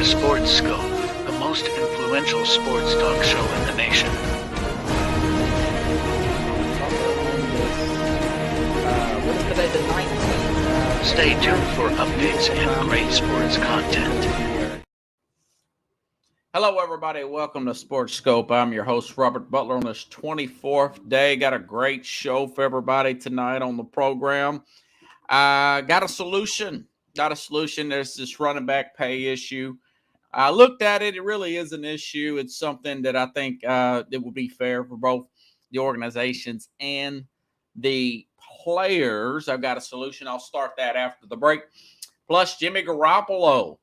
to Sports Scope, the most influential sports talk show in the nation. What is today, the 19th? Stay tuned for updates and great sports content. Hello, everybody. Welcome to Sports Scope. I'm your host, Robert Butler, on this 24th day. Got a great show for everybody tonight on the program. Got a solution. There's this running back pay issue. I looked at it. It really is an issue. It's something that I think it will be fair for both the organizations and the players. I've got a solution. I'll start that after the break. Plus, Jimmy Garoppolo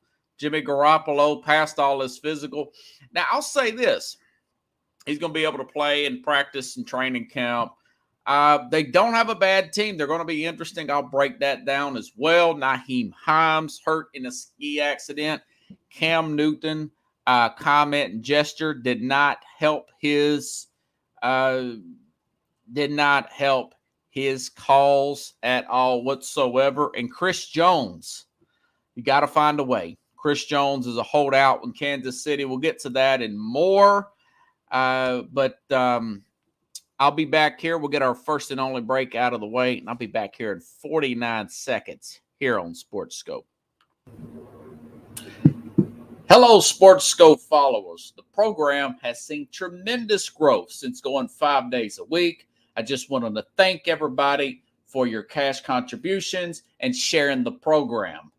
passed all his physical. Now, I'll say this. He's going to be able to play and practice and training camp. They don't have a bad team. They're going to be interesting. I'll break that down as well. Nyheim Hines hurt in a ski accident. Cam Newton comment and gesture did not help his cause at all whatsoever. And Chris Jones, you got to find a way. Chris Jones is a holdout in Kansas City. We'll get to that and more. But I'll be back here. We'll get our first and only break out of the way, and I'll be back here in 49 seconds here on Sports Scope. Hello, Sports Scope followers. The program has seen tremendous growth since going 5 days a week. I just wanted to thank everybody for your cash contributions and sharing the program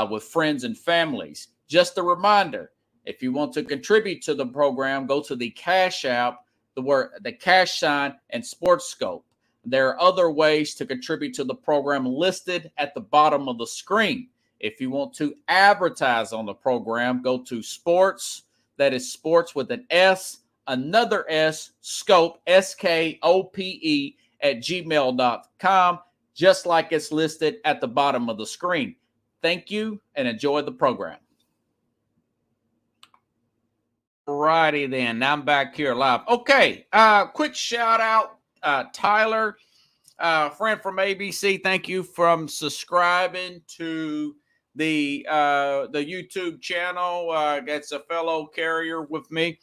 with friends and families. Just a reminder, if you want to contribute to the program, go to the Cash App, the cash sign, and Sports Scope. There are other ways to contribute to the program listed at the bottom of the screen. If you want to advertise on the program, go to sports, that is sports with an S, another S, scope, SKOPE, at gmail.com, just like it's listed at the bottom of the screen. Thank you and enjoy the program. Righty then, now I'm back here live. Okay, quick shout out, Tyler, friend from ABC. Thank you for subscribing to the YouTube channel. That's a fellow carrier with me,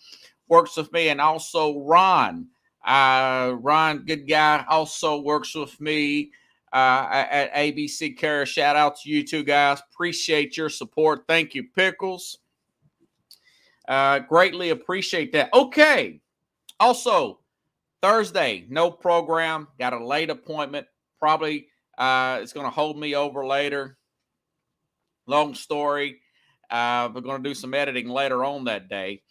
works with me, and also Ron. Ron, good guy, also works with me at ABC Carrier. Shout out to you two guys. Appreciate your support. Thank you, Pickles. Greatly appreciate that. Okay. Also, Thursday, no program. Got a late appointment. Probably it's going to hold me over later. Long story. We're going to do some editing later on that day.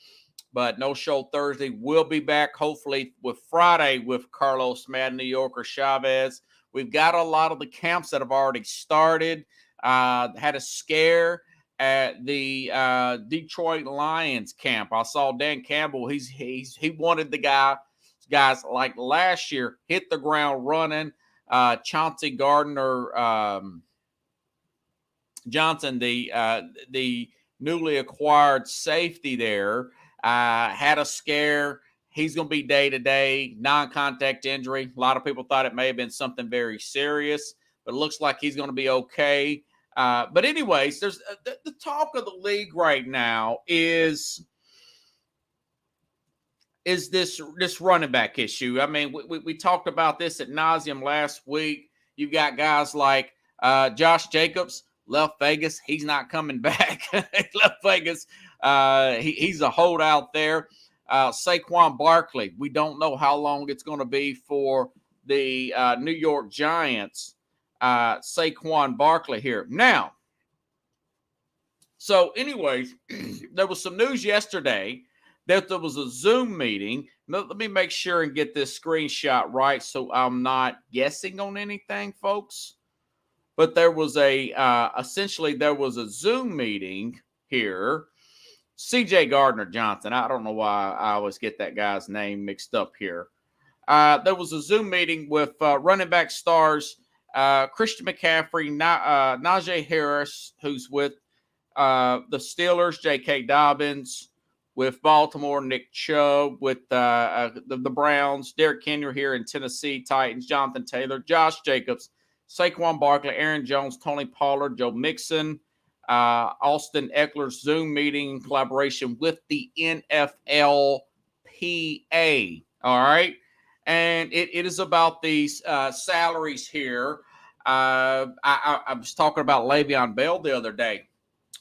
But no show Thursday. We'll be back hopefully with Friday with Carlos Madden, New Yorker Chavez. We've got a lot of the camps that have already started. Had a scare at the Detroit Lions camp. I saw Dan Campbell. He wanted the guys like last year hit the ground running. Chauncey Gardner Johnson, the newly acquired safety there, had a scare. He's going to be day-to-day, non-contact injury. A lot of people thought it may have been something very serious, but it looks like he's going to be okay. But anyways, there's the talk of the league right now is this running back issue. I mean, we talked about this ad nauseum last week. You've got guys like Josh Jacobs left Vegas. He's not coming back. He left Vegas. He's a holdout there. Saquon Barkley. We don't know how long it's going to be for the New York Giants. Saquon Barkley here. Now, so anyways, there was some news yesterday that there was a Zoom meeting. Let me make sure and get this screenshot right so I'm not guessing on anything, folks. But there was essentially there was a Zoom meeting here. C.J. Gardner Johnson. I don't know why I always get that guy's name mixed up here. There was a Zoom meeting with running back stars Christian McCaffrey, Najee Harris, who's with the Steelers, J.K. Dobbins, with Baltimore, Nick Chubb, with the Browns, Derrick Henry here in Tennessee, Titans, Jonathan Taylor, Josh Jacobs, Saquon Barkley, Aaron Jones, Tony Pollard, Joe Mixon, Austin Eckler's Zoom meeting in collaboration with the NFLPA. All right. And it is about these salaries here. I was talking about Le'Veon Bell the other day.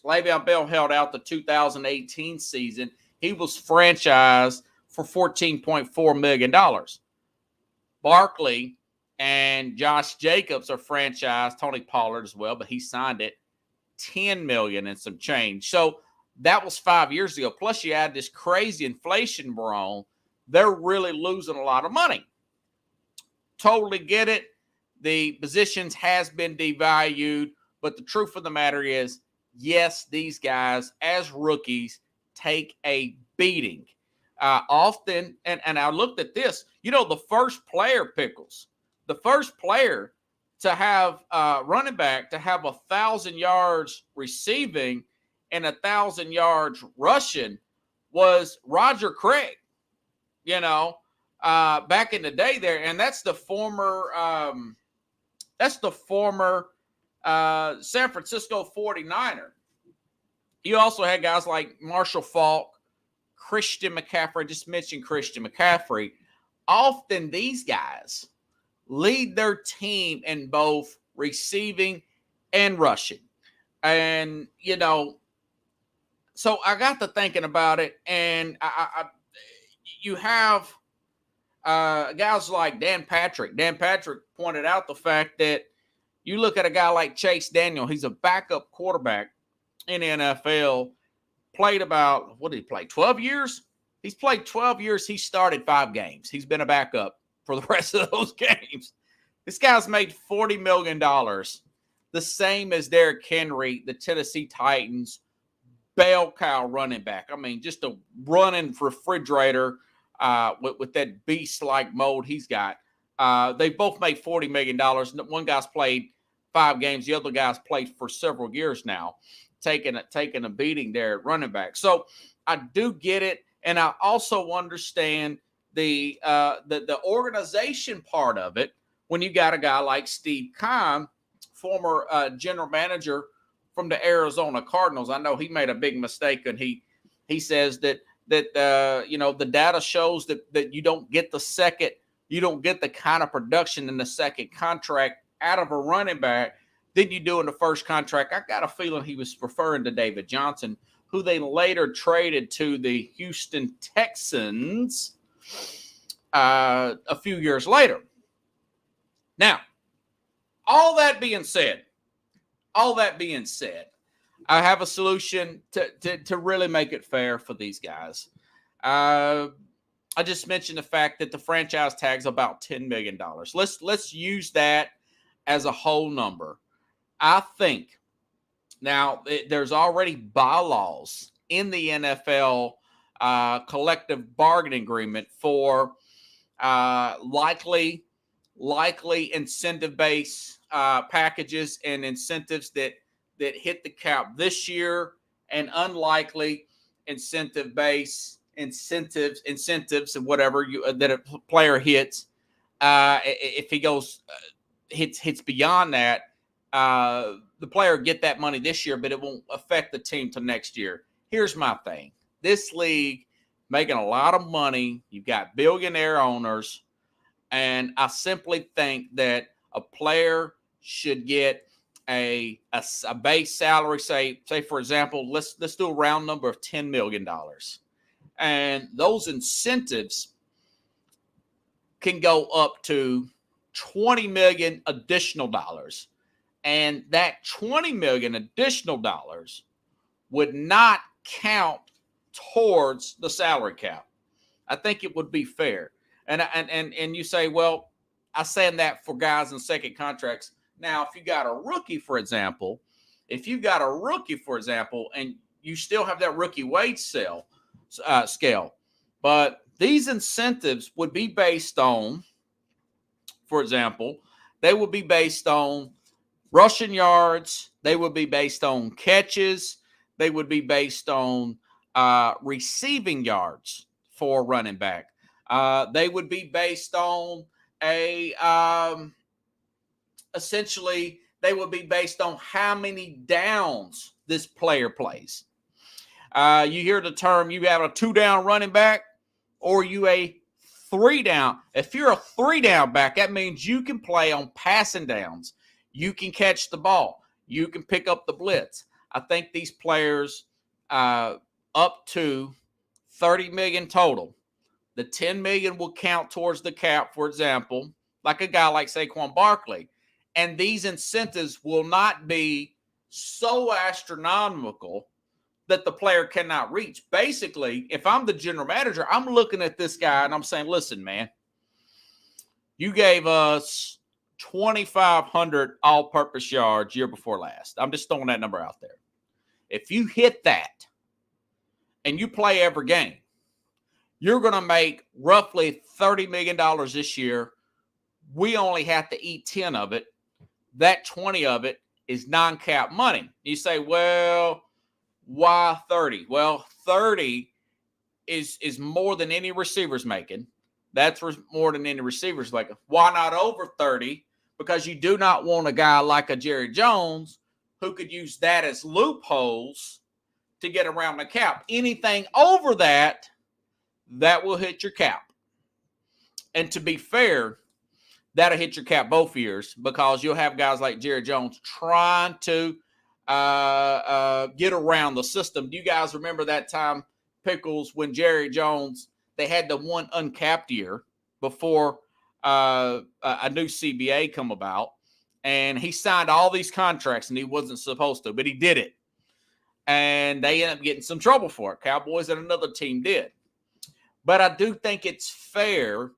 Le'Veon Bell held out the 2018 season. He was franchised for $14.4 million. Barkley and Josh Jacobs are franchised, Tony Pollard as well, but he signed it $10 million and some change. So that was 5 years ago. Plus, you add this crazy inflation we're on. They're really losing a lot of money. Totally get it. The positions has been devalued, but the truth of the matter is, yes, these guys, as rookies, take a beating. Often, and I looked at this, the first player, Pickles, the first player to have running back to have 1,000 yards receiving and 1,000 yards rushing was Roger Craig, back in the day there. And that's the former San Francisco 49er. You also had guys like Marshall Faulk, Christian McCaffrey. I just mentioned Christian McCaffrey. Often these guys lead their team in both receiving and rushing. And, so I got to thinking about it, and you have guys like Dan Patrick. Dan Patrick pointed out the fact that you look at a guy like Chase Daniel. He's a backup quarterback in the NFL. Played about, 12 years? He's played 12 years. He started 5 games. He's been a backup for the rest of those games. This guy's made $40 million, the same as Derrick Henry, the Tennessee Titans, bell cow running back. I mean, just a running refrigerator with that beast-like mold he's got. They both made $40 million. One guy's played 5 games. The other guy's played for several years now, taking a beating there at running back. So I do get it, and I also understand the organization part of it when you got a guy like Steve Keim, former general manager from the Arizona Cardinals. I know he made a big mistake, and he says that the data shows that you don't get the kind of production in the second contract out of a running back than you do in the first contract. I got a feeling he was referring to David Johnson, who they later traded to the Houston Texans a few years later. Now, all that being said, I have a solution to really make it fair for these guys. I just mentioned the fact that the franchise tag's about $10 million. Let's use that as a whole number. I think now there's already bylaws in the NFL collective bargaining agreement for likely incentive-based packages and incentives that hit the cap this year, and unlikely incentives and whatever that a player hits. If he goes hits beyond that, the player get that money this year, but it won't affect the team till next year. Here's my thing: this league making a lot of money. You've got billionaire owners, and I simply think that a player should get a base salary. Say for example, let's do a round number of $10 million, and those incentives can go up to $20 million additional dollars, and that $20 million additional dollars would not count towards the salary cap. I think it would be fair. And you say, well, I'm saying that for guys in second contracts. Now, if you got a rookie, for example, and you still have that rookie wage scale, but these incentives would be based on, for example, they would be based on rushing yards. They would be based on catches. They would be based on receiving yards for running back. They would be based on essentially they would be based on how many downs this player plays. You hear the term, you have a 2-down running back or you a 3-down. If you're a 3-down back, that means you can play on passing downs. You can catch the ball. You can pick up the blitz. I think these players up to $30 million total. The $10 million will count towards the cap, for example, like a guy like Saquon Barkley. And these incentives will not be so astronomical that the player cannot reach. Basically, if I'm the general manager, I'm looking at this guy and I'm saying, listen, man, you gave us 2,500 all-purpose yards year before last. I'm just throwing that number out there. If you hit that and you play every game, you're going to make roughly $30 million this year. We only have to eat 10 of it. That 20 of it is non-cap money. You say, well, why 30? Well, 30 is more than any receiver's making. That's more than any receiver's making. Why not over 30? Because you do not want a guy like a Jerry Jones who could use that as loopholes to get around the cap. Anything over that will hit your cap. And to be fair, that'll hit your cap both years because you'll have guys like Jerry Jones trying to get around the system. Do you guys remember that time, Pickles, when Jerry Jones, they had the one uncapped year before a new CBA come about, and he signed all these contracts and he wasn't supposed to, but he did it. And they ended up getting some trouble for it. Cowboys and another team did. But I do think it's fair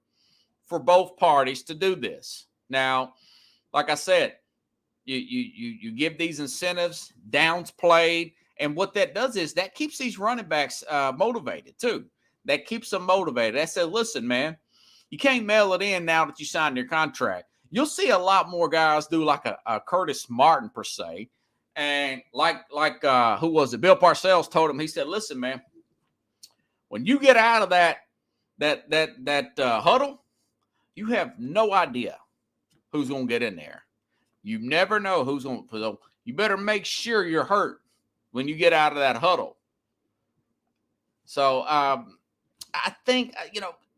for both parties to do this. Now, like I said, you give these incentives, downs played, and what that does is that keeps these running backs motivated too. That keeps them motivated. That said, listen, man, you can't mail it in now that you signed your contract. You'll see a lot more guys do like a Curtis Martin per se, and like who was it? Bill Parcells told him. He said, listen, man, when you get out of that huddle, you have no idea who's going to get in there. You never know who's going to. You better make sure you're hurt when you get out of that huddle. So I think,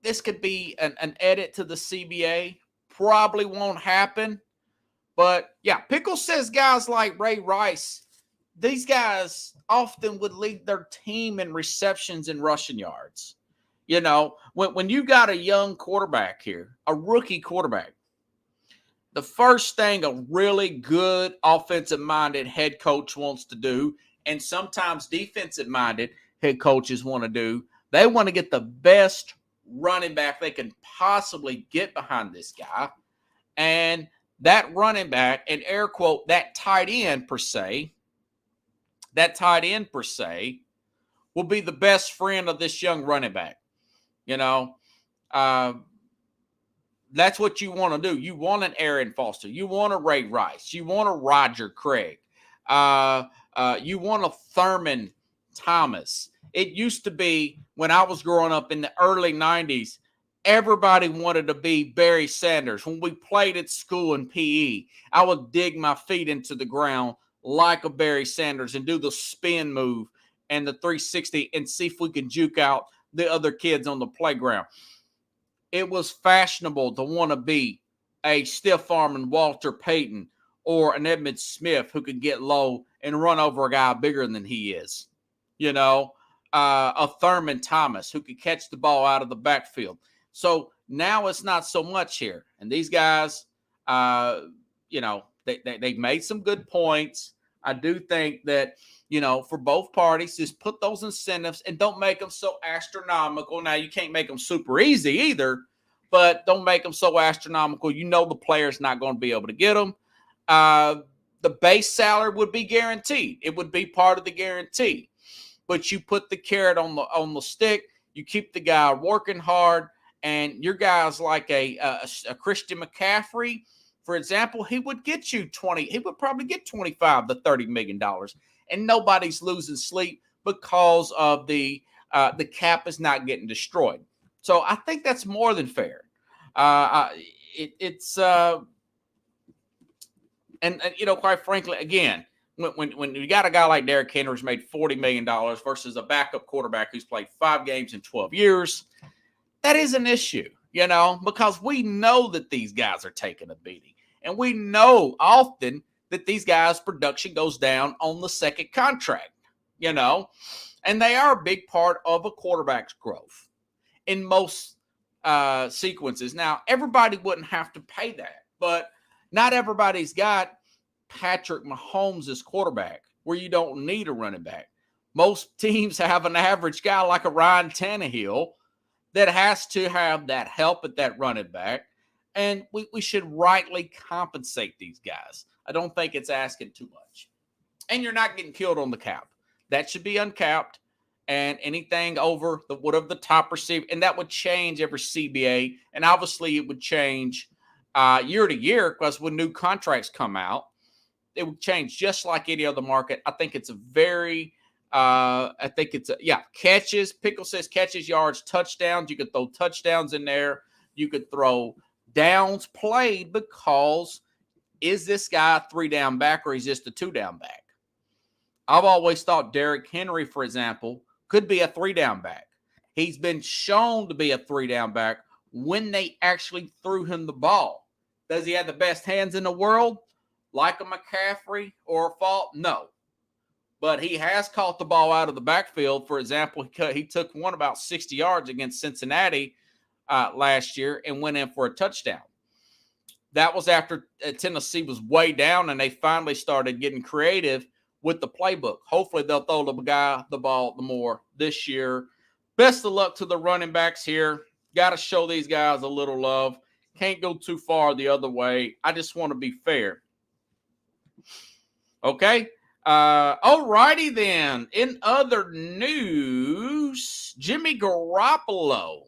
this could be an edit to the CBA. Probably won't happen. But, yeah, Pickle says guys like Ray Rice, these guys often would lead their team in receptions and rushing yards. When you got a young quarterback here, a rookie quarterback, the first thing a really good offensive-minded head coach wants to do, and sometimes defensive-minded head coaches want to do, they want to get the best running back they can possibly get behind this guy. And that running back, and air quote, that tight end per se, will be the best friend of this young running back. That's what you want to do. You want an Aaron Foster. You want a Ray Rice. You want a Roger Craig. You want a Thurman Thomas. It used to be when I was growing up in the early 90s, everybody wanted to be Barry Sanders. When we played at school in PE, I would dig my feet into the ground like a Barry Sanders and do the spin move and the 360 and see if we can juke out the other kids on the playground. It was fashionable to want to be a stiff arm and Walter Payton or an Edmund Smith who could get low and run over a guy bigger than he is. A Thurman Thomas who could catch the ball out of the backfield. So now it's not so much here. And these guys, they made some good points. I do think that, for both parties, just put those incentives and don't make them so astronomical. Now, you can't make them super easy either, but don't make them so astronomical. The player's not going to be able to get them. The base salary would be guaranteed. It would be part of the guarantee. But you put the carrot on the stick. You keep the guy working hard. And your guys like a Christian McCaffrey, for example, he would get you 20. He would probably get $25 to $30 million. And nobody's losing sleep because of the cap is not getting destroyed. So I think that's more than fair. Quite frankly, again, when you got a guy like Derrick Henry who's made $40 million versus a backup quarterback who's played 5 games in 12 years, that is an issue, because we know that these guys are taking a beating. And we know often that these guys' production goes down on the second contract, and they are a big part of a quarterback's growth in most sequences. Now, everybody wouldn't have to pay that, but not everybody's got Patrick Mahomes as quarterback where you don't need a running back. Most teams have an average guy like a Ryan Tannehill that has to have that help at that running back, and we should rightly compensate these guys. I don't think it's asking too much. And you're not getting killed on the cap. That should be uncapped, and anything over whatever the top receiver, and that would change every CBA, and obviously it would change year to year because when new contracts come out, it would change just like any other market. I think it's catches. Pickle says catches, yards, touchdowns. You could throw touchdowns in there. You could throw downs played because is this guy a 3-down back or is this a 2-down back? I've always thought Derrick Henry, for example, could be a 3-down back. He's been shown to be a 3-down back when they actually threw him the ball. Does he have the best hands in the world? Like a McCaffrey or a Fault? No. But he has caught the ball out of the backfield. For example, he took one about 60 yards against Cincinnati last year and went in for a touchdown. That was after Tennessee was way down and they finally started getting creative with the playbook. Hopefully they'll throw the ball more this year. Best of luck to the running backs here. Got to show these guys a little love. Can't go too far the other way. I just want to be fair. Okay. All righty then. In other news, Jimmy Garoppolo.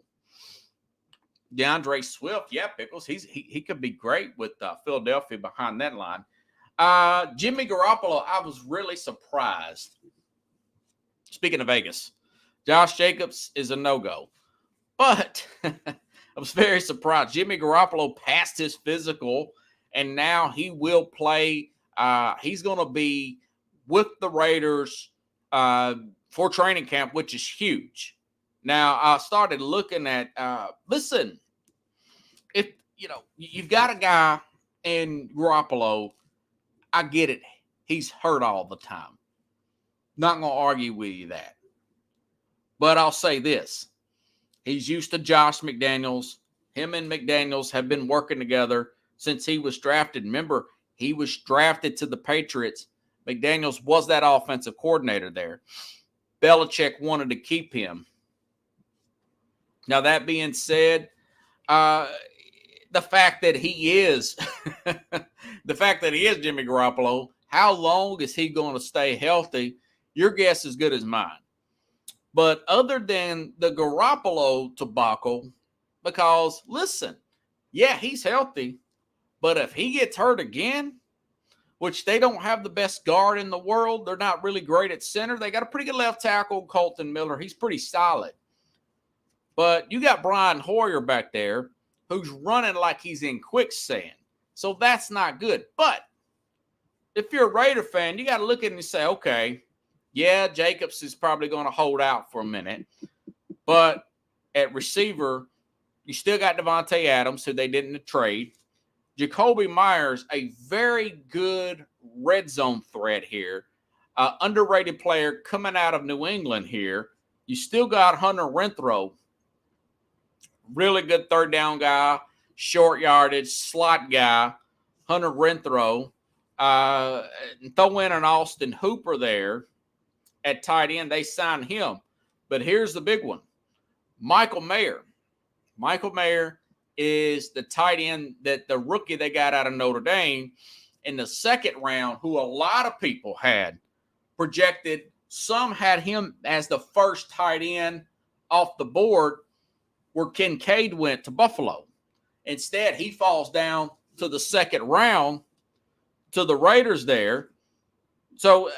DeAndre Swift. Yeah, Pickles. He could be great with Philadelphia behind that line. Jimmy Garoppolo, I was really surprised. Speaking of Vegas, Josh Jacobs is a no-go. But I was very surprised. Jimmy Garoppolo passed his physical, and now he will play. He's going to be with the Raiders for training camp, which is huge. Now, I started looking at, listen, if, you've got a guy in Garoppolo, I get it. He's hurt all the time. Not going to argue with you that. But I'll say this. He's used to Josh McDaniels. Him and McDaniels have been working together since he was drafted. Remember, he was drafted to the Patriots. McDaniels was that offensive coordinator there. Belichick wanted to keep him. Now, that being said, the fact that he is Jimmy Garoppolo, how long is he going to stay healthy? Your guess is as good as mine. But other than the Garoppolo debacle, because listen, yeah, he's healthy, but if he gets hurt again, which they don't have the best guard in the world, they're not really great at center. They got a pretty good left tackle, Colton Miller. He's pretty solid. But you got Brian Hoyer back there who's running like he's in quicksand. So that's not good. But if you're a Raider fan, you got to look at it and say, okay, yeah, Jacobs is probably going to hold out for a minute. But at receiver, you still got Devontae Adams, who they didn't trade. Jacoby Myers, a very good red zone threat here. Underrated player coming out of New England here. You still got Hunter Renfrow. Really good third down guy, short yardage, slot guy, Hunter Renfrow. Throw in an Austin Hooper there at tight end. They signed him. But here's the big one. Michael Mayer. Michael Mayer is the tight end that the rookie they got out of Notre Dame in the second round, who a lot of people had projected. Some had him as the first tight end off the board where Kincaid went to Buffalo. Instead, he falls down to the second round to the Raiders there. So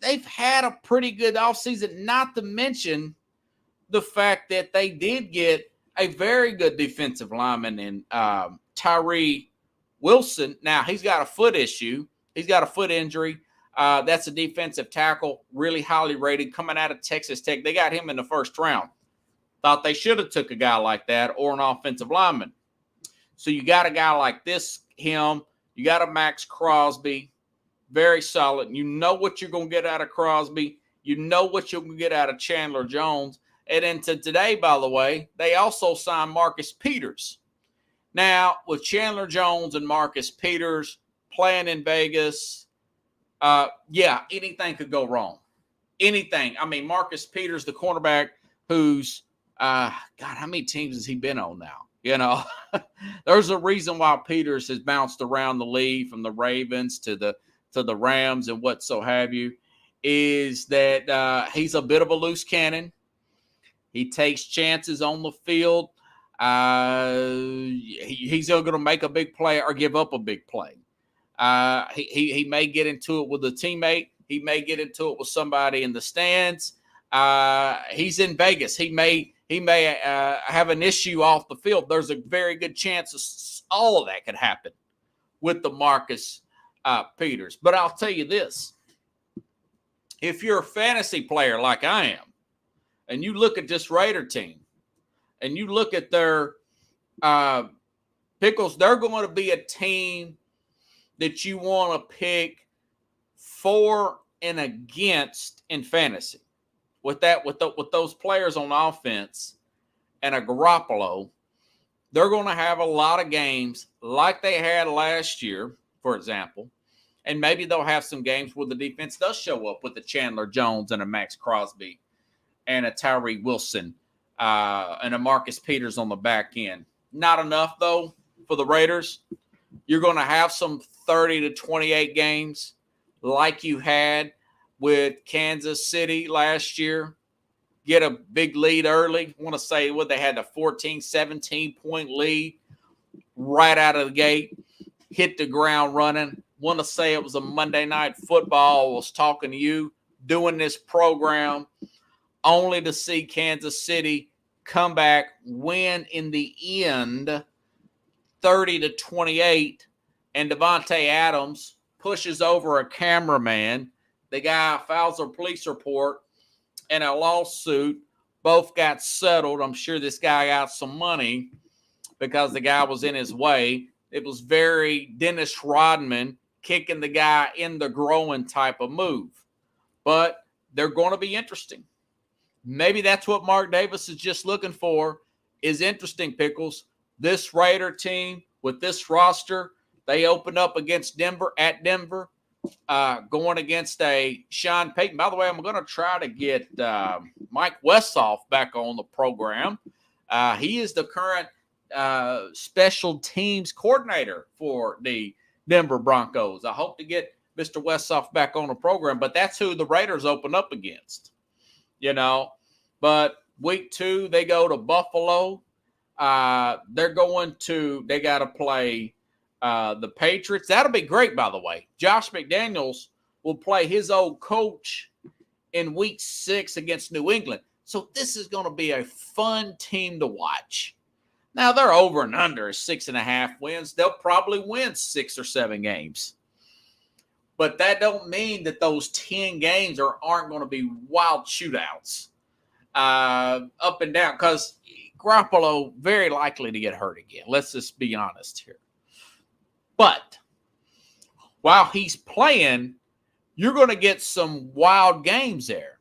they've had a pretty good offseason, not to mention the fact that they did get a very good defensive lineman in Tyree Wilson. Now, he's got a foot issue. He's got a foot injury. That's a defensive tackle, really highly rated, coming out of Texas Tech. They got him in the first round. Thought they should have took a guy like that or an offensive lineman. So you got a guy like him. You got a Max Crosby, very solid. You know what you're going to get out of Crosby. You know what you're going to get out of Chandler Jones. And then today, by the way, they also signed Marcus Peters. Now, with Chandler Jones and Marcus Peters playing in Vegas, anything could go wrong. Anything. I mean, Marcus Peters, the cornerback, who's, God, how many teams has he been on now? You know, there's a reason why Peters has bounced around the league from the Ravens to the Rams and what so have you, is that he's a bit of a loose cannon. He takes chances on the field. He's either going to make a big play or give up a big play. He may get into it with a teammate. He may get into it with somebody in the stands. He's in Vegas. He may have an issue off the field. There's a very good chance all of that could happen with the Marcus Peters. But I'll tell you this. If you're a fantasy player like I am, and you look at this Raider team, and you look at their pickles, they're going to be a team that you want to pick for and against in fantasy. With those players on offense and a Garoppolo, they're going to have a lot of games like they had last year, for example, and maybe they'll have some games where the defense does show up with a Chandler Jones and a Max Crosby and a Tyree Wilson and a Marcus Peters on the back end. Not enough, though, for the Raiders. You're going to have some 30 to 28 games like you had with Kansas City last year. Get a big lead early. I want to say they had a 14, 17-point lead right out of the gate. Hit the ground running. Want to say it was a Monday Night Football. I was talking to you, doing this program, only to see Kansas City come back, win in the end, 30-28, and Devontae Adams pushes over a cameraman. The guy files a police report and a lawsuit. Both got settled. I'm sure this guy got some money because the guy was in his way. It was very Dennis Rodman kicking the guy in the groin type of move. But they're going to be interesting. Maybe that's what Mark Davis is just looking for, is interesting, Pickles. This Raider team with this roster, they opened up against Denver at Denver, going against a Sean Payton. By the way, I'm going to try to get Mike Westhoff back on the program. He is the current special teams coordinator for the Denver Broncos. I hope to get Mr. Westhoff back on the program, but that's who the Raiders open up against, you know. But week 2, they go to Buffalo. They got to play the Patriots. That'll be great, by the way. Josh McDaniels will play his old coach in week 6 against New England. So this is going to be a fun team to watch. Now, they're over and under 6.5 wins. They'll probably win 6 or 7 games. But that don't mean that those 10 games aren't going to be wild shootouts up and down, because Garoppolo very likely to get hurt again. Let's just be honest here. But while he's playing, you're going to get some wild games there.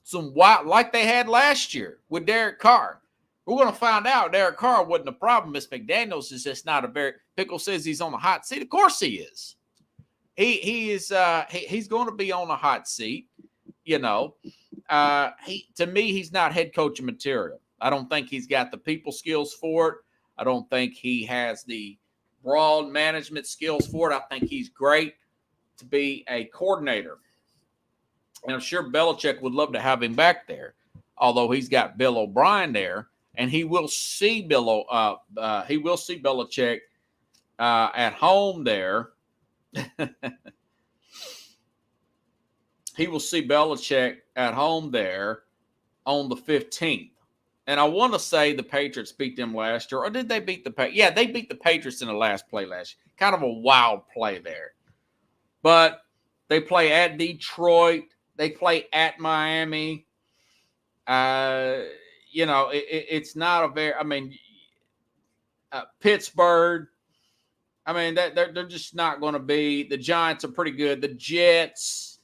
Some wild, like they had last year with Derek Carr. We're going to find out Derek Carr wasn't a problem. Miss McDaniels is just not a very – Pickle says he's on the hot seat. Of course he is. He's going to be on the hot seat, you know. To me, he's not head coaching material. I don't think he's got the people skills for it. I don't think he has the broad management skills for it. I think he's great to be a coordinator. And I'm sure Belichick would love to have him back there, although he's got Bill O'Brien there, and he will see Belichick at home there. He will see Belichick at home there on the 15th. And I want to say the Patriots beat them last year. Or did they beat the Patriots? Yeah, they beat the Patriots in the last play last year. Kind of a wild play there. But They play at Detroit. They play at Miami. It's not a very. I mean, Pittsburgh. I mean, they're just not going to be. The Giants are pretty good. The Jets.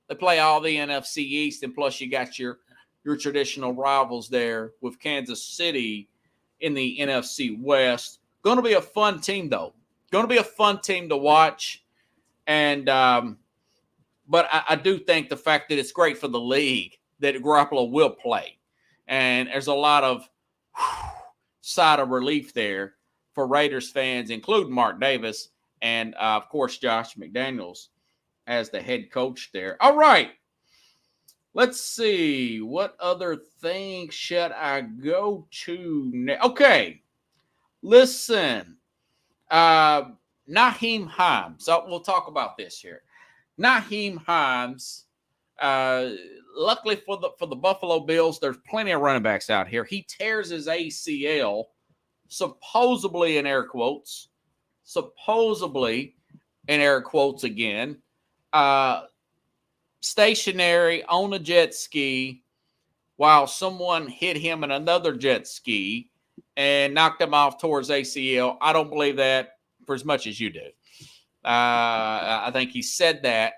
They play all the NFC East, and plus you got your traditional rivals there with Kansas City in the NFC West. Going to be a fun team, though. Going to be a fun team to watch. And but I do think the fact that it's great for the league that Garoppolo will play. And there's a lot of sigh of relief there for Raiders fans, including Mark Davis and, of course, Josh McDaniels as the head coach there. All right. Let's see. What other thing should I go to next? Okay. Listen. Nyheim Hines. So we'll talk about this here. Nyheim Hines. Luckily for the Buffalo Bills, there's plenty of running backs out here. He tears his ACL, supposedly in air quotes. Supposedly in air quotes again. Stationary on a jet ski while someone hit him in another jet ski and knocked him off towards ACL. I don't believe that for as much as you do. I think he said that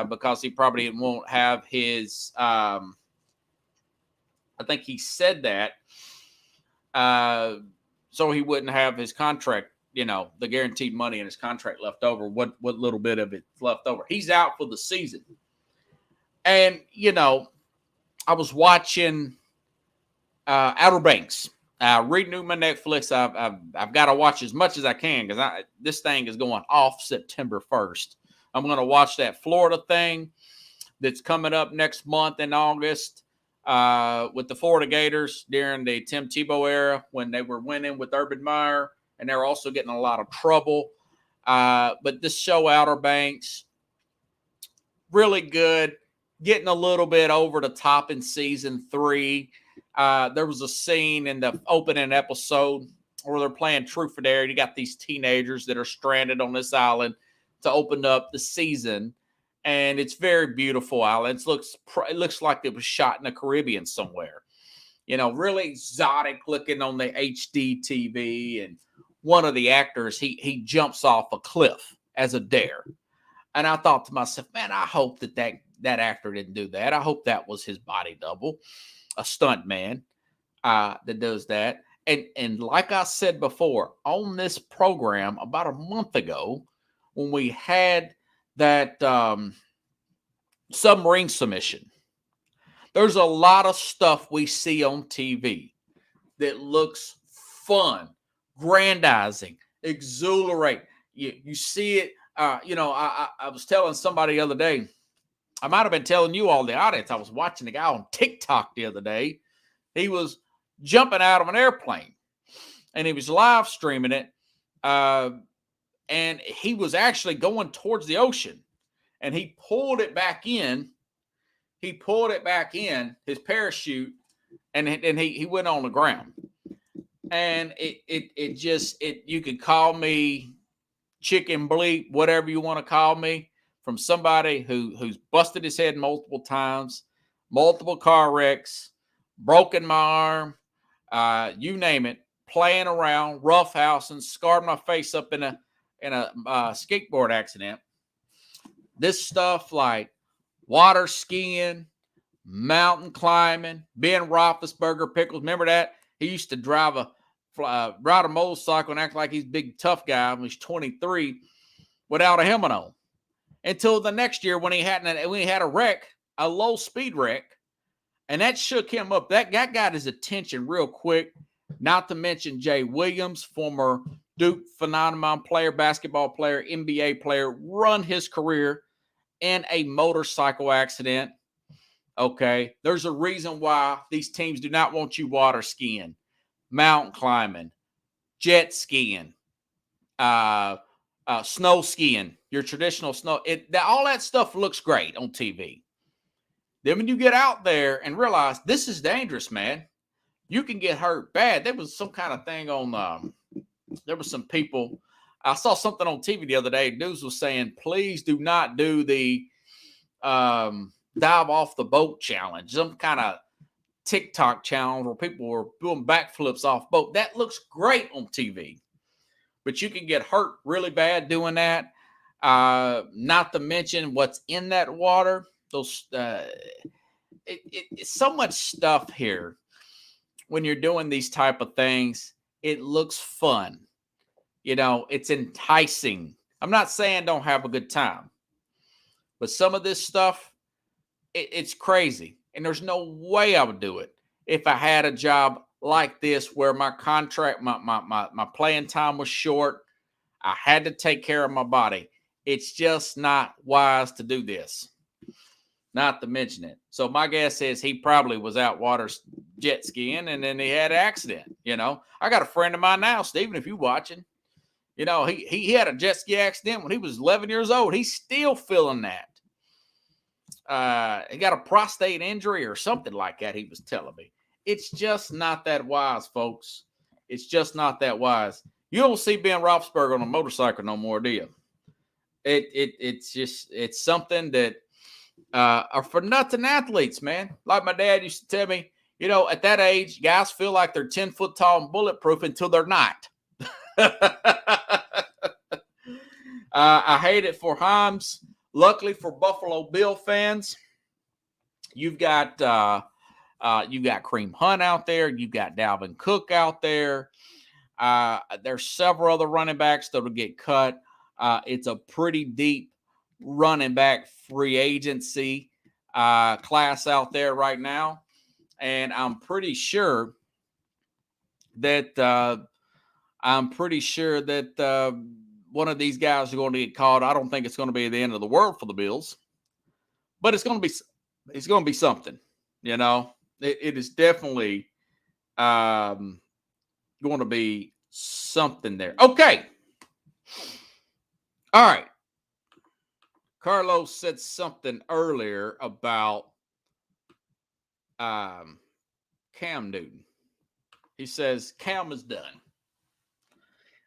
because he probably won't have his I think he said that so he wouldn't have his contract, the guaranteed money in his contract left over, what little bit of it left over. He's out for the season. And, I was watching Outer Banks. Renewing my Netflix. I've got to watch as much as I can because this thing is going off September 1st. I'm going to watch that Florida thing that's coming up next month in August with the Florida Gators during the Tim Tebow era when they were winning with Urban Meyer, and they were also getting a lot of trouble. But this show, Outer Banks, really good. Getting a little bit over the top in season 3. There was a scene in the opening episode where they're playing Truth or Dare. You got these teenagers that are stranded on this island to open up the season, and it's very beautiful island. It looks like it was shot in the Caribbean somewhere. Really exotic looking on the HD TV, and one of the actors he jumps off a cliff as a dare, and I thought to myself, man, I hope that actor didn't do that. I hope that was his body double, a stunt man that does that. And like I said before, on this program about a month ago, when we had that submarine submission, there's a lot of stuff we see on TV that looks fun, grandizing, exhilarating. You see it. I was telling somebody the other day, I might have been telling you all the audience, I was watching a guy on TikTok the other day. He was jumping out of an airplane, and he was live streaming it, and he was actually going towards the ocean, and he pulled it back in. He pulled it back in, his parachute, and he went on the ground. And you could call me chicken bleep, whatever you want to call me, from somebody who's busted his head multiple times, multiple car wrecks, broken my arm, you name it, playing around, roughhousing, scarred my face up in a skateboard accident. This stuff like water skiing, mountain climbing, Ben Roethlisberger, Pickles. Remember that? He used to ride a motorcycle and act like he's a big tough guy when he's 23 without a helmet on. Until the next year when he had a wreck, a low speed wreck, and that shook him up. That got his attention real quick. Not to mention Jay Williams, former Duke phenomenon player, basketball player, NBA player, run his career in a motorcycle accident. Okay, there's a reason why these teams do not want you water skiing, mountain climbing, jet skiing, snow skiing, your traditional snow. All that stuff looks great on TV. Then when you get out there and realize this is dangerous, man, you can get hurt bad. There was some kind of thing on, there was some people I saw something on TV the other day. News was saying, please do not do the dive off the boat challenge, some kind of TikTok challenge where people were doing backflips off boat. That looks great on TV, but you can get hurt really bad doing that. Not to mention what's in that water. Those it's so much stuff here. When you're doing these type of things, it looks fun. You know, it's enticing. I'm not saying don't have a good time, but some of this stuff, it's crazy. And there's no way I would do it if I had a job like this where my contract, my playing time was short. I had to take care of my body. It's just not wise to do this. Not to mention it. So my guess is he probably was out water jet skiing and then he had an accident. You know, I got a friend of mine now, Stephen, if you're watching, you know, he had a jet ski accident when he was 11 years old. He's still feeling that. He got a prostate injury or something like that, he was telling me. It's just not that wise, folks. It's just not that wise. You don't see Ben Roethlisberger on a motorcycle no more, do you? It's something that are for nothing athletes, man. Like my dad used to tell me, you know, at that age, guys feel like they're 10 foot tall and bulletproof until they're not. I hate it for Himes. Luckily for Buffalo Bill fans, you've got Kareem Hunt out there. You've got Dalvin Cook out there. There's several other running backs that will get cut. It's a pretty deep running back free agency class out there right now. And I'm pretty sure that one of these guys are going to get called. I don't think it's going to be the end of the world for the Bills, but it's going to be something, you know. It is definitely going to be something there. Okay. All right. Carlos said something earlier about Cam Newton. He says Cam is done.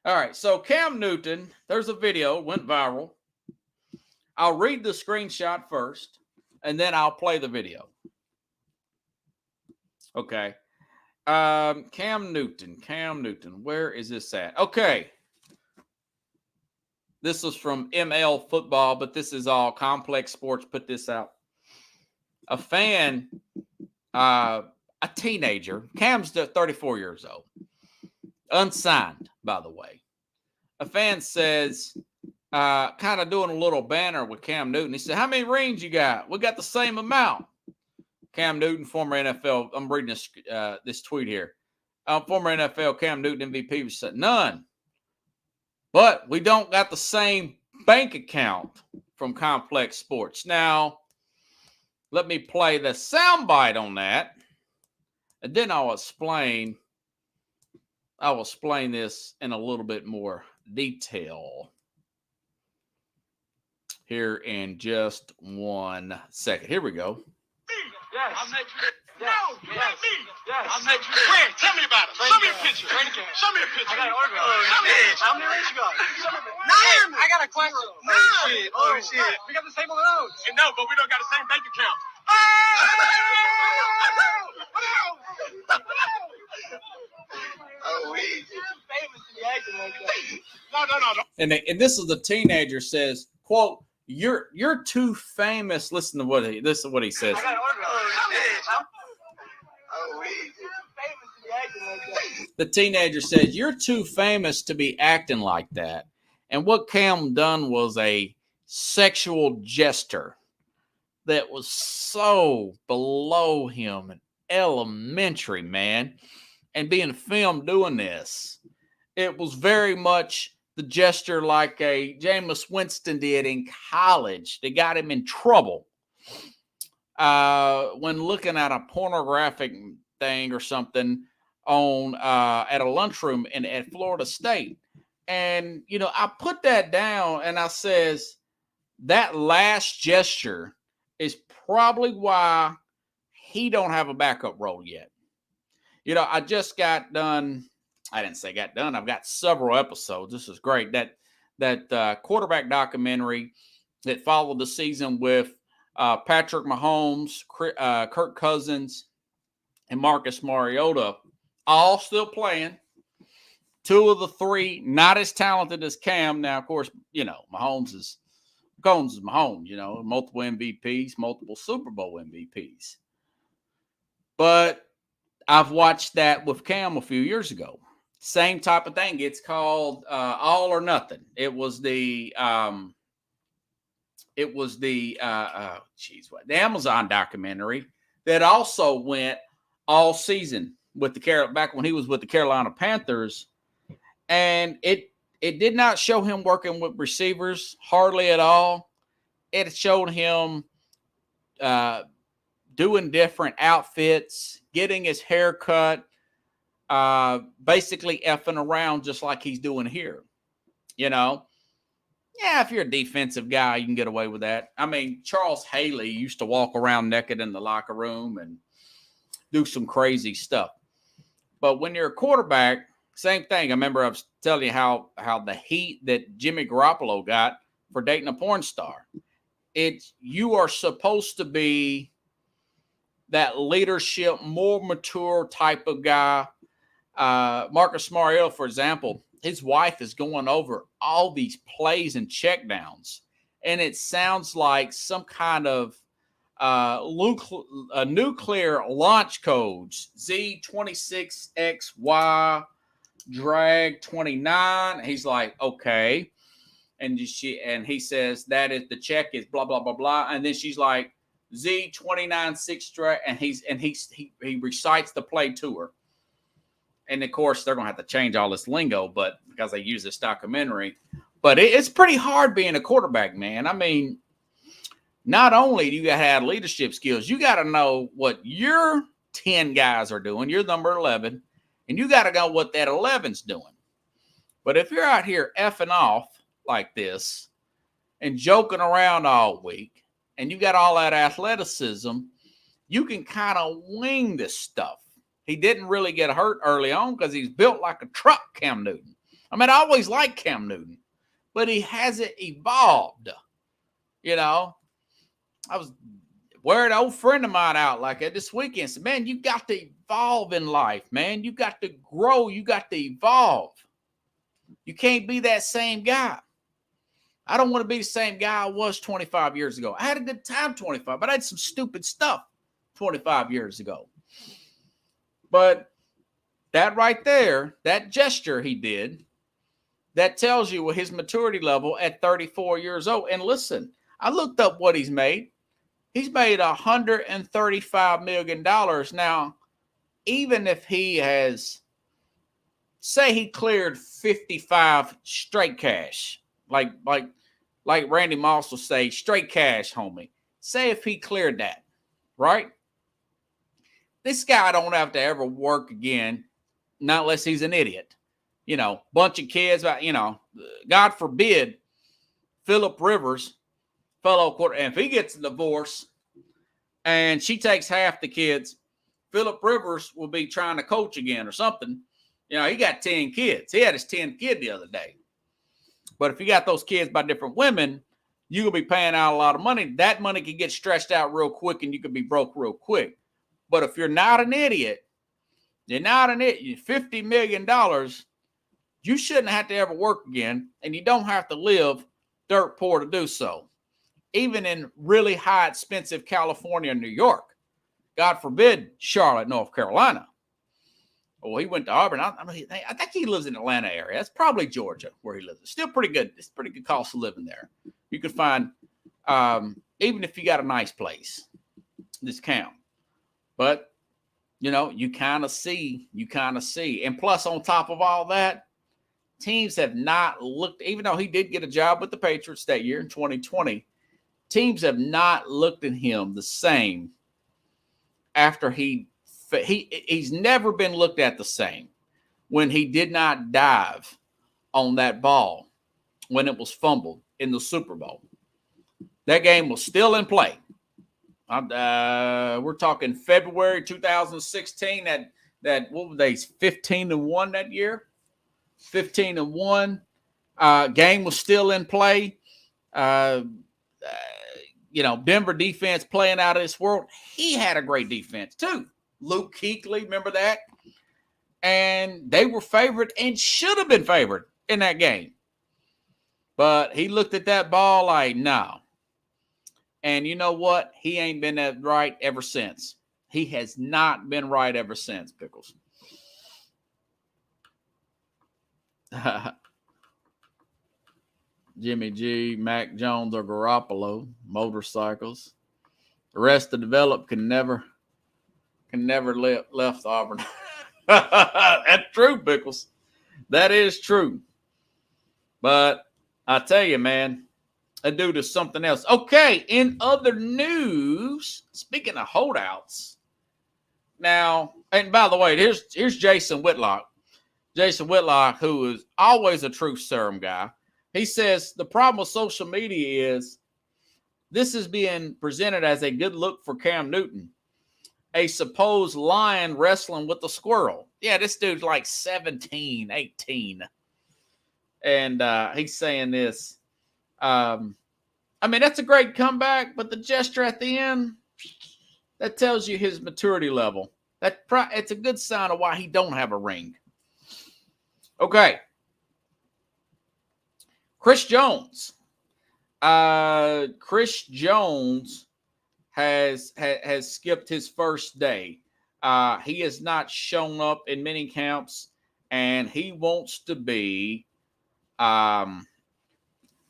All right, so Cam Newton, there's a video, went viral. I'll read the screenshot first, and then I'll play the video. Okay. Cam Newton, where is this at? Okay. This was from ML Football, but this is all Complex Sports put this out. A fan, a teenager, Cam's 34 years old, unsigned, by the way. A fan says, kind of doing a little banner with Cam Newton. He said, how many rings you got? We got the same amount. Cam Newton, former NFL, I'm reading this tweet here. Former NFL Cam Newton MVP said, none. But we don't got the same bank account from Complex Sports. Now, let me play the soundbite on that, and then I'll explain this in a little bit more detail here in just 1 second. Here we go. Yes. I met you. Yes. No, yes. Not me. Yes. I met you. Where? Tell me about it. Show me a picture. Show me a picture. I got an autograph. Show me a picture. How many rings you got? Nine. I got a question. Nine. Oh, shit. We got the same amount. No, but we don't got the same bank account. No. And this is the teenager says, quote, You're too famous. Listen to what he says. The teenager says, you're too famous to be acting like that. And what Cam done was a sexual gesture that was so below him and elementary, man. And being filmed doing this, it was very much the gesture like a Jameis Winston did in college. They got him in trouble when looking at a pornographic thing or something on at a lunchroom at Florida State. And, you know, I put that down and I says that last gesture is probably why he don't have a backup role yet. You know, I just got done. I didn't say got done. I've got several episodes. This is great. That quarterback documentary that followed the season with Patrick Mahomes, Kirk Cousins, and Marcus Mariota, all still playing. 2 of the 3 not as talented as Cam. Now, of course, Mahomes is Mahomes, multiple MVPs, multiple Super Bowl MVPs. But I've watched that with Cam a few years ago. Same type of thing. It's called All or Nothing. It was the Amazon documentary that also went all season with back when he was with the Carolina Panthers, and it did not show him working with receivers hardly at all. It showed him doing different outfits, getting his hair cut, basically effing around just like he's doing here. Yeah, if you're a defensive guy, you can get away with that. I mean, Charles Haley used to walk around naked in the locker room and do some crazy stuff. But when you're a quarterback, same thing. I remember I was telling you how the heat that Jimmy Garoppolo got for dating a porn star. You are supposed to be that leadership, more mature type of guy. Marcus Mariota, for example, his wife is going over all these plays and checkdowns, and it sounds like some kind of nuclear launch codes. Z26XY drag 29. He's like, okay. And he says that is the check is blah blah blah blah. And then she's like Z296 drag, and he recites the play to her. And of course, they're gonna have to change all this lingo, but because they use this documentary. But it's pretty hard being a quarterback, man. I mean, not only do you got to have leadership skills, you got to know what your 10 guys are doing. You're number 11, and you got to know what that 11's doing. But if you're out here effing off like this and joking around all week, and you got all that athleticism, you can kind of wing this stuff. He didn't really get hurt early on because he's built like a truck, Cam Newton. I mean, I always liked Cam Newton, but he hasn't evolved. I was wearing an old friend of mine out like that this weekend. Said, man, you got to evolve in life, man. You got to grow. You got to evolve. You can't be that same guy. I don't want to be the same guy I was 25 years ago. I had a good time 25, but I had some stupid stuff 25 years ago. But that right there, that gesture he did, that tells you his maturity level at 34 years old. And listen, I looked up what he's made. He's made $135 million. Now, even if he has, say he cleared 55 straight cash, like Randy Moss will say, straight cash, homie. Say if he cleared that, right? This guy don't have to ever work again, not unless he's an idiot. Bunch of kids, God forbid, Phillip Rivers, fellow quarter, and if he gets a divorce and she takes half the kids, Phillip Rivers will be trying to coach again or something. He got 10 kids. He had his 10th kid the other day. But if you got those kids by different women, you're going to be paying out a lot of money. That money can get stretched out real quick and you could be broke real quick. But if you're not an idiot, $50 million, you shouldn't have to ever work again, and you don't have to live dirt poor to do so. Even in really high, expensive California and New York. God forbid, Charlotte, North Carolina. Well, he went to Auburn. I think he lives in the Atlanta area. That's probably Georgia where he lives. It's still pretty good. It's pretty good cost of living there. You could find, even if you got a nice place, this count. But, you kind of see. And plus, on top of all that, teams have not looked, even though he did get a job with the Patriots that year in 2020, teams have not looked at him the same after he's never been looked at the same when he did not dive on that ball when it was fumbled in the Super Bowl. That game was still in play. We're talking February 2016. That what were they, 15-1 that year? 15-1. Game was still in play. Denver defense playing out of this world. He had a great defense too. Luke Kuechly, remember that? And they were favored and should have been favored in that game. But he looked at that ball like, no. And you know what? He ain't been that right ever since. He has not been right ever since, Pickles. Jimmy G, Mac Jones, or Garoppolo, motorcycles. The rest of the develop can never left Auburn. That's true, Pickles. That is true. But I tell you, man, that dude is something else. Okay, in other news, speaking of holdouts, now, and by the way, here's Jason Whitlock. Jason Whitlock, who is always a truth serum guy. He says the problem with social media is this is being presented as a good look for Cam Newton, a supposed lion wrestling with a squirrel. Yeah, this dude's like 17, 18. And he's saying this. I mean, that's a great comeback, but the gesture at the end, that tells you his maturity level. It's a good sign of why he don't have a ring. Okay. Chris Jones. Chris Jones has skipped his first day. He has not shown up in many camps, and he wants to be.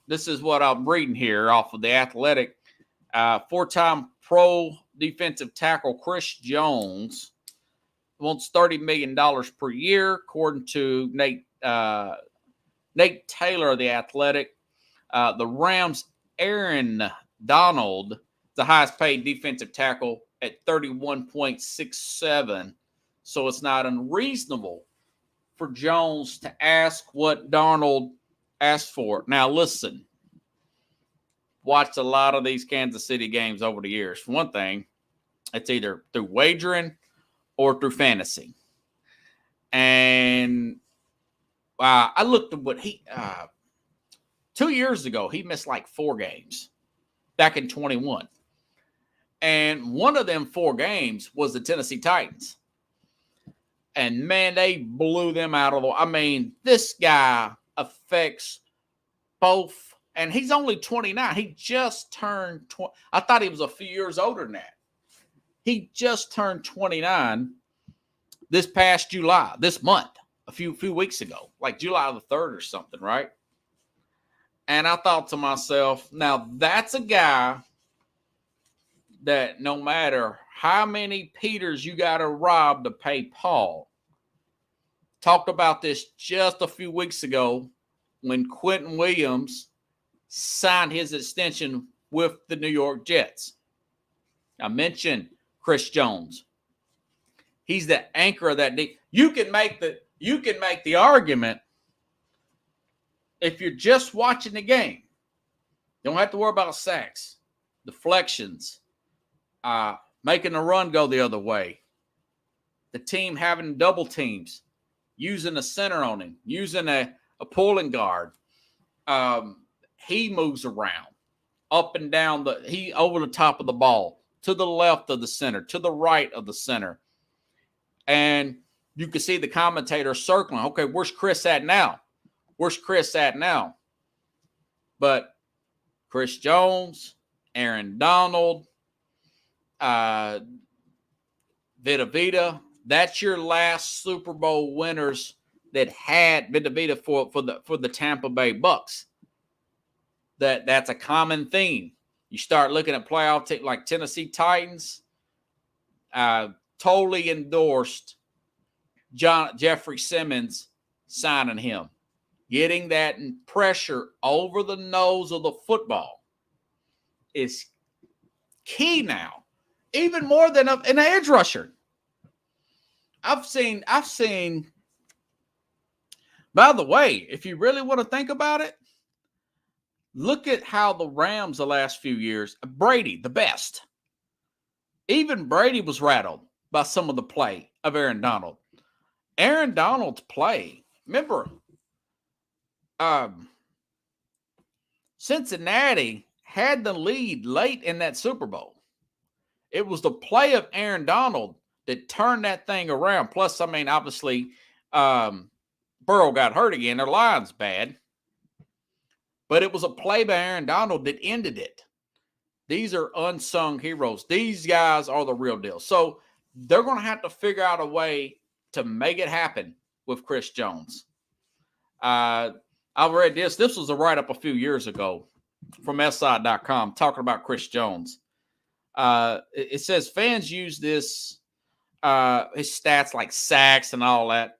This is what I'm reading here off of The Athletic. Four-time pro defensive tackle Chris Jones wants $30 million per year, according to Nate Taylor of The Athletic. The Rams' Aaron Donald, the highest paid defensive tackle at $31.67. So it's not unreasonable for Jones to ask what Donald asked for. Now, listen, watched a lot of these Kansas City games over the years. For one thing, it's either through wagering or through fantasy. And I looked at what 2 years ago, he missed like 4 games back in 21. And one of them 4 games was the Tennessee Titans. And, man, they blew them out of the – I mean, this guy affects both – and he's only 29. He just turned 20. I thought he was a few years older than that. He just turned 29 this past July, this month, a few weeks ago, like July the 3rd or something, right? And I thought to myself, now that's a guy that no matter how many Peters you got to rob to pay Paul. Talked about this just a few weeks ago when Quentin Williams signed his extension with the New York Jets. I mentioned Chris Jones. He's the anchor of that deep. You can make the argument if you're just watching the game. You don't have to worry about sacks, deflections, making a run go the other way, the team having double teams, using a center on him, using a pulling guard. He moves around up and down over the top of the ball, to the left of the center, to the right of the center. And you can see the commentator circling. Okay, where's Chris at now? Where's Chris at now? But Chris Jones, Aaron Donald, Vita Vita, that's your last Super Bowl winners that had Vita Vita for the Tampa Bay Bucks. That's a common theme. You start looking at playoff teams like Tennessee Titans, totally endorsed Jeffrey Simmons signing him. Getting that pressure over the nose of the football is key now, even more than an edge rusher. I've seen, by the way, if you really want to think about it, look at how the Rams the last few years, Brady, the best. Even Brady was rattled by some of the play of Aaron Donald. Aaron Donald's play, remember, Cincinnati had the lead late in that Super Bowl. It was the play of Aaron Donald that turned that thing around. Plus, I mean, obviously, Burrow got hurt again. Their line's bad. But it was a play by Aaron Donald that ended it. These are unsung heroes. These guys are the real deal. So they're going to have to figure out a way to make it happen with Chris Jones. I read this. This was a write-up a few years ago from SI.com talking about Chris Jones. It says fans use this, his stats like sacks and all that,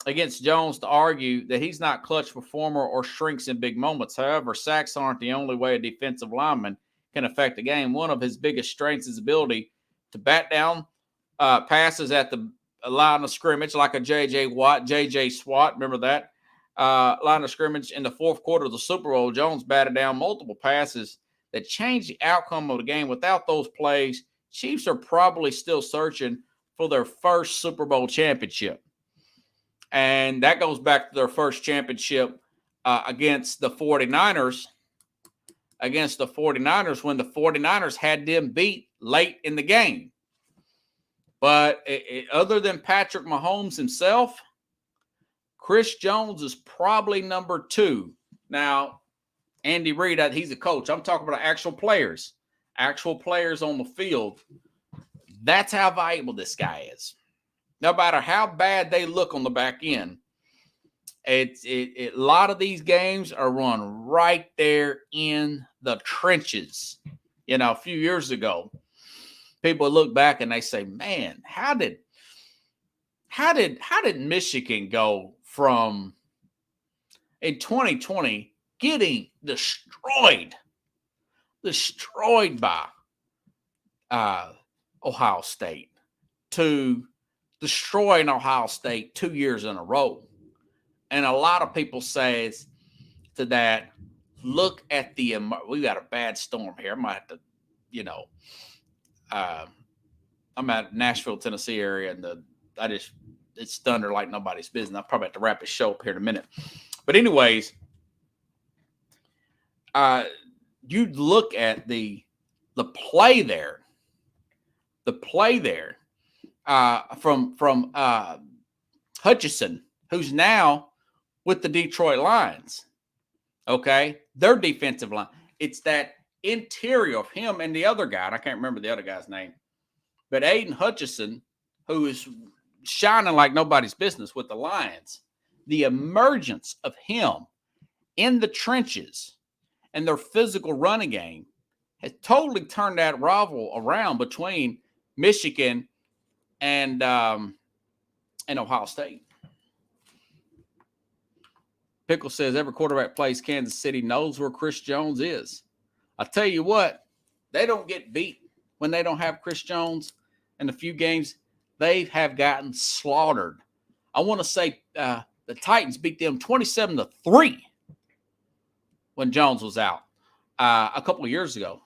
against Jones to argue that he's not clutch performer or shrinks in big moments. However, sacks aren't the only way a defensive lineman can affect a game. One of his biggest strengths is ability to bat down passes at the line of scrimmage, like a J.J. Swat. Remember that? Line of scrimmage in the fourth quarter of the Super Bowl, Jones batted down multiple passes that changed the outcome of the game. Without those plays, Chiefs are probably still searching for their first Super Bowl championship. And that goes back to their first championship against the 49ers. Against the 49ers, when the 49ers had them beat late in the game. But other than Patrick Mahomes himself, Chris Jones is probably number 2. Now, Andy Reid, he's a coach. I'm talking about actual players on the field. That's how valuable this guy is. No matter how bad they look on the back end, a lot of these games are run right there in the trenches. You know, a few years ago, people look back and they say, "Man, how did Michigan go from in 2020 getting destroyed by Ohio State to destroying Ohio State 2 years in a row?" And a lot of people say to that, look at we got a bad storm here. I might have to, I'm at Nashville, Tennessee area, and it's thunder like nobody's business. I'll probably have to wrap this show up here in a minute. But anyways, you look at the play there. The play there from Hutchinson, who's now with the Detroit Lions. Okay? Their defensive line. It's that interior of him and the other guy. And I can't remember the other guy's name. But Aiden Hutchinson, who is shining like nobody's business with the Lions, the emergence of him in the trenches and their physical running game has totally turned that rival around between Michigan and Ohio State. Pickle says every quarterback plays Kansas City knows where Chris Jones is. I tell you what, they don't get beat when they don't have Chris Jones. In a few games, they have gotten slaughtered. I want to say the Titans beat them 27-3 when Jones was out a couple of years ago.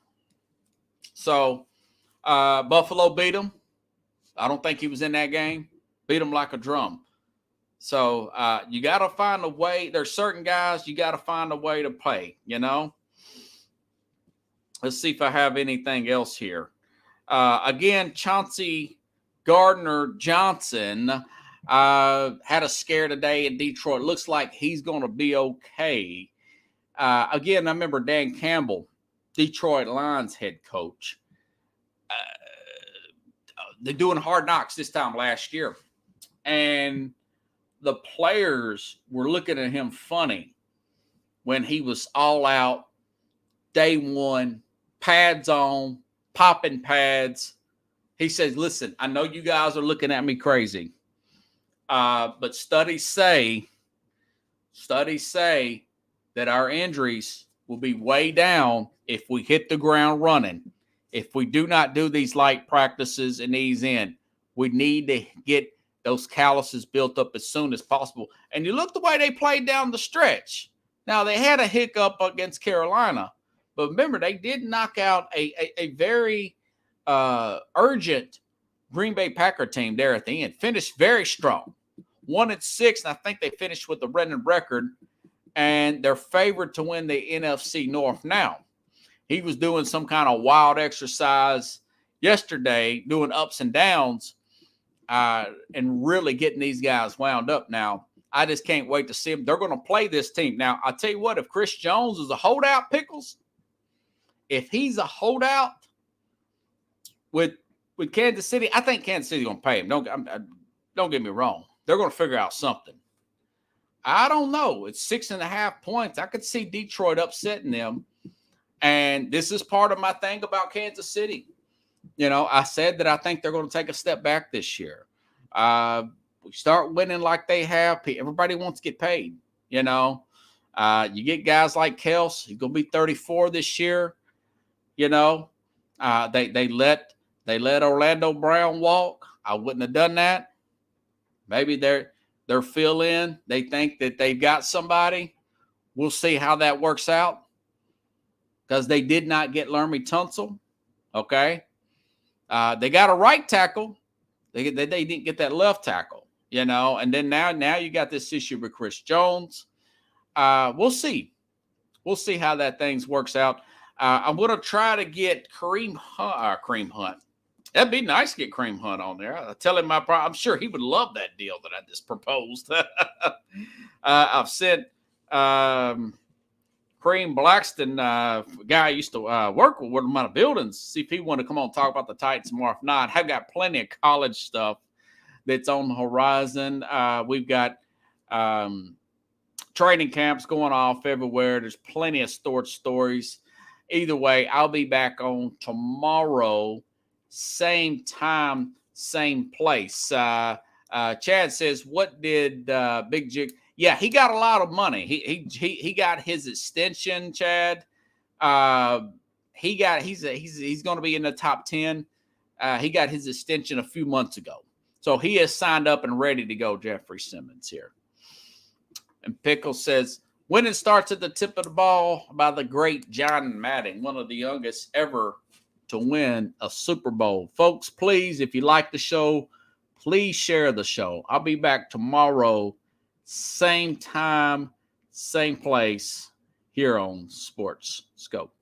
So Buffalo beat them. I don't think he was in that game. Beat them like a drum. So you got to find a way. There's certain guys you got to find a way to play, Let's see if I have anything else here. Again, Chauncey Gardner-Johnson had a scare today in Detroit. Looks like he's going to be okay. Again, I remember Dan Campbell, Detroit Lions head coach. They're doing Hard Knocks this time last year. And the players were looking at him funny when he was all out, day one, pads on, popping pads. He says, listen, I know you guys are looking at me crazy, but studies say that our injuries will be way down if we hit the ground running. If we do not do these light practices and ease in, we need to get those calluses built up as soon as possible. And you look the way they played down the stretch. Now, they had a hiccup against Carolina, but remember, they did knock out a very urgent Green Bay Packer team there at the end. Finished very strong. 1-6, and I think they finished with the winning record. and they're favored to win the NFC North now. He was doing some kind of wild exercise yesterday, doing ups and downs, and really getting these guys wound up. Now, I just can't wait to see them. They're going to play this team. Now, I'll tell you what, if Chris Jones is a holdout, Pickles, if he's a holdout with Kansas City, I think Kansas City's going to pay him. Don't get me wrong. They're going to figure out something. I don't know. It's 6.5 points. I could see Detroit upsetting them. And this is part of my thing about Kansas City. You know, I said that I think they're going to take a step back this year. We start winning like they have. Everybody wants to get paid. You know, you get guys like Kels. He's going to be 34 this year. You know, they let Orlando Brown walk. I wouldn't have done that. Maybe they're fill in. They think that they've got somebody. We'll see how that works out. Because they did not get Laremy Tunsil. Okay. They got a right tackle. They didn't get that left tackle, you know. And then now you got this issue with Chris Jones. We'll see. We'll see how that thing works out. I'm going to try to get Kareem Hunt. That'd be nice to get Kareem Hunt on there. I'll tell him I'm sure he would love that deal that I just proposed. I've sent Kareem Blackston, guy I used to work with him out of buildings, see if he wanted to come on and talk about the Titans tomorrow. If not, I've got plenty of college stuff that's on the horizon. We've got training camps going off everywhere. There's plenty of sports stories. Either way, I'll be back on tomorrow, same time, same place. Chad says, what did Big Jig? Yeah, he got a lot of money. He got his extension, Chad. He's going to be in the top 10. He got his extension a few months ago. So he is signed up and ready to go, Jeffrey Simmons here. And Pickle says, winning starts at the tip of the ball by the great John Madden, one of the youngest ever to win a Super Bowl. Folks, please, if you like the show, please share the show. I'll be back tomorrow, same time, same place, here on Sports Scope.